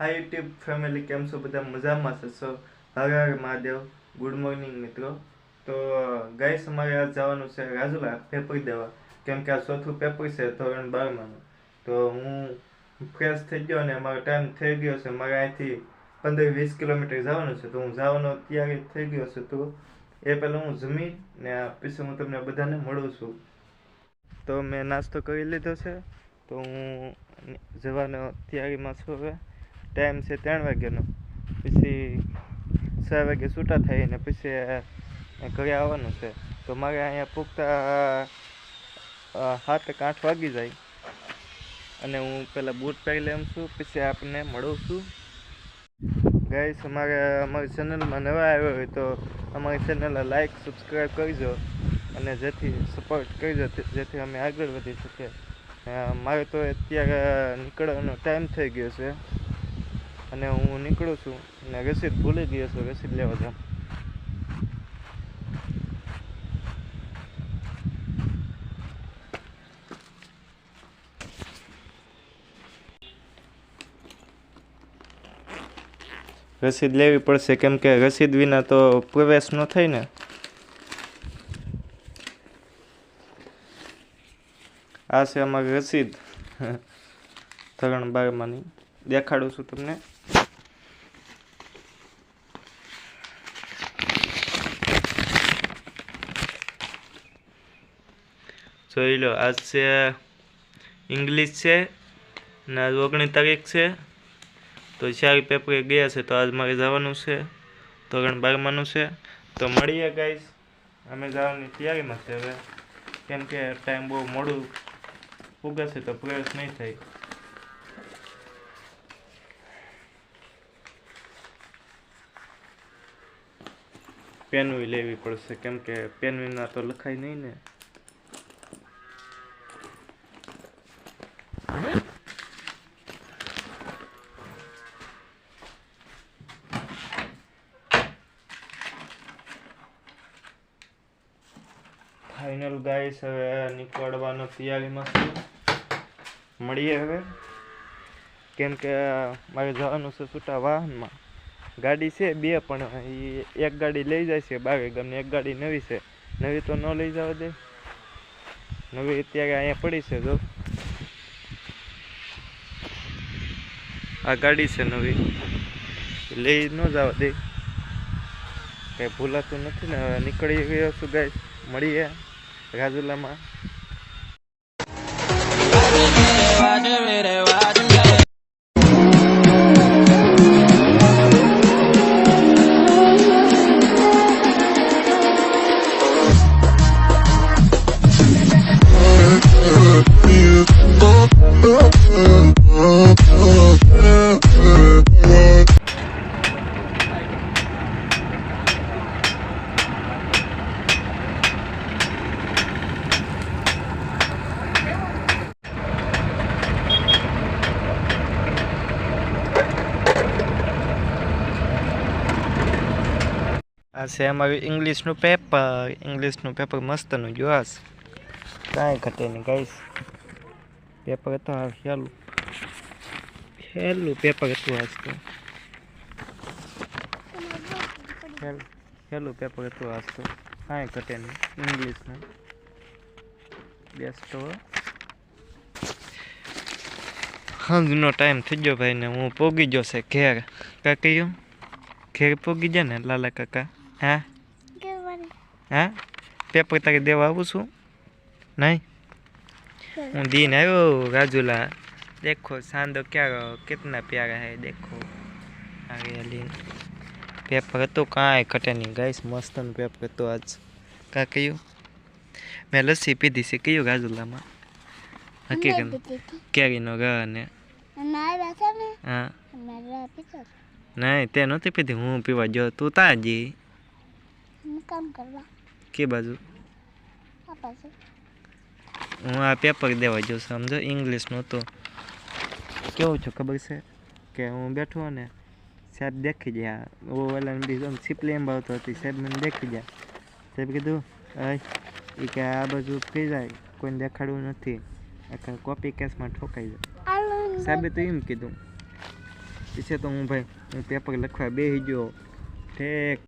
હાય YouTube family, કેમ છો બધા? મજામાં છો? હર હર મહાદેવ. ગુડ મોર્નિંગ મિત્રો. તો ગાઈસ, અમારે આજ જવાનું છે રાજુલા પેપર દેવા, કેમ કે આ ચોથું પેપર છે ધોરણ 12માં. તો હું ફ્રેશ થઈ ગયો અને મારો ટાઈમ થઈ ગયો છે. મારે અહીંથી 15-20 કિલોમીટર જવાનું છે, તો હું જવાનો તૈયારી થઈ ગયો છું. તો એ પહેલાં હું જમી ને પછી હું તમને બધાને મળું છું. તો મેં નાસ્તો કરી લીધો છે, તો હું જવાનો તૈયારીમાં છું. હવે ટાઈમ છે 3 વાગ્યાનો, પછી 6 વાગે છૂટા થઈને પછી ઘરે આવવાનું છે. તો મારે અહીંયા પૂગતા 7 કે 8 વાગી જાય, અને હું પહેલાં બૂટ પહેરી લઉં છું, પછી આપને મળું છું. ગાઈસ, અમારી ચેનલમાં નવા આવ્યો હોય તો અમારી ચેનલને લાઈક સબસ્ક્રાઈબ કરજો, અને જેથી સપોર્ટ કરજો, જેથી અમે આગળ વધી શકીએ. મારે તો અત્યારે નીકળવાનો ટાઈમ થઈ ગયો છે, અને હું નીકળું છું. અને રસીદ ભૂલી ગયો છું, રસીદ લેવા જાઉં. રસીદ લેવી પડશે, કેમ કે રસીદ વિના તો પ્રવેશ ન થાય ને. આ છે અમારી રસીદ ધોરણ 12માંની, દેખાડું છું તમને. જોઈ લો, આજ છે ઇંગ્લિશ છે ને આજ 19 તારીખ છે. તો 4 પેપર ગયા છે, તો આજ મારે જવાનું છે, ધોરણ 12માંનું છે. તો મળીએ ગાઈસ, અમે જવાની તૈયારીમાં છે હવે, કેમ કે ટાઈમ બહુ મોડું ઉગાશે તો પ્રવેશ નહીં થાય. પેન લેવી પડશે, કેમ કે પેન વિના તો લખાય નહીં ને. ફાઇનલ ગાઈસ, હવે નીકળવાનો તૈયારીમાં છું. મળીએ હવે, કેમ કે મારે જવાનું છે છૂટા વાહનમાં. ગાડી છે 2, પણ એ એક ગાડી લઈ જાય છે 12 ગામને, એક ગાડી નવી છે. નવી તો ન લઈ જવા દે, નવી અત્યારે અહીંયા પડી છે. જો આ ગાડી છે નવી, લઈ ન જવા દે, કઈ ભૂલાતું નથી ને. હવે નીકળી ગયો છું ગાઈસ, મળીએ રાજુલામાં. આ છે અમારું ઇંગ્લિશનું પેપર મસ્તનું જોવાસ, કાંઈ ઘટે નહીં ગાઈસ. પેપર હતો હેલું પેપર હતું આજ તો, હેલું પેપર હતું આજ તો, કાંઈ ઘટે નહીં ઇંગ્લિશનું. બેસ્ટ હો. સાંજનો ટાઈમ થઈ ગયો ભાઈ, ને હું પોગી ગયો છે ઘેર. કાકી ઘેર પોગી જાય ને લાલા કાકા? હા હા, પેપર તારે દેવા આવું છું નહીં? હું दिन આવ્યો રાજુલા. देखो सांदो क्या कितना प्यारा है, देखो आगे पेपर तो कांई घटे नहीं गाइस, मस्त पेपर तो आज का क्यों मैं लस्सी पीधी से क्यों રાજુલામાં હકીકત કેરીનો રસ ને. હા નહીં, તે નહોતી પીધી, હું પીવા ગયો. તું તાજી કામ કરવા કે બાજુ? હું આ પેપર દેવા ગયો છું, સમજો ઇંગ્લિશનું. તો કેવું છું ખબર છે કે હું બેઠો ને, સાહેબ દેખી ગયા, ઓલા બીજું છીપલી એમ આવતો હતી, સાહેબ મને દેખી ગયા. સાહેબ કીધું એ કે આ બાજુ ફરી જાય, કોઈને દેખાડવું નથી, કોપી કેસમાં ઠોકાઈ જાય. સાહેબે તો એમ કીધું. પીછે તો હું ભાઈ હું પેપર લખવા બેસી ગયો ઠેક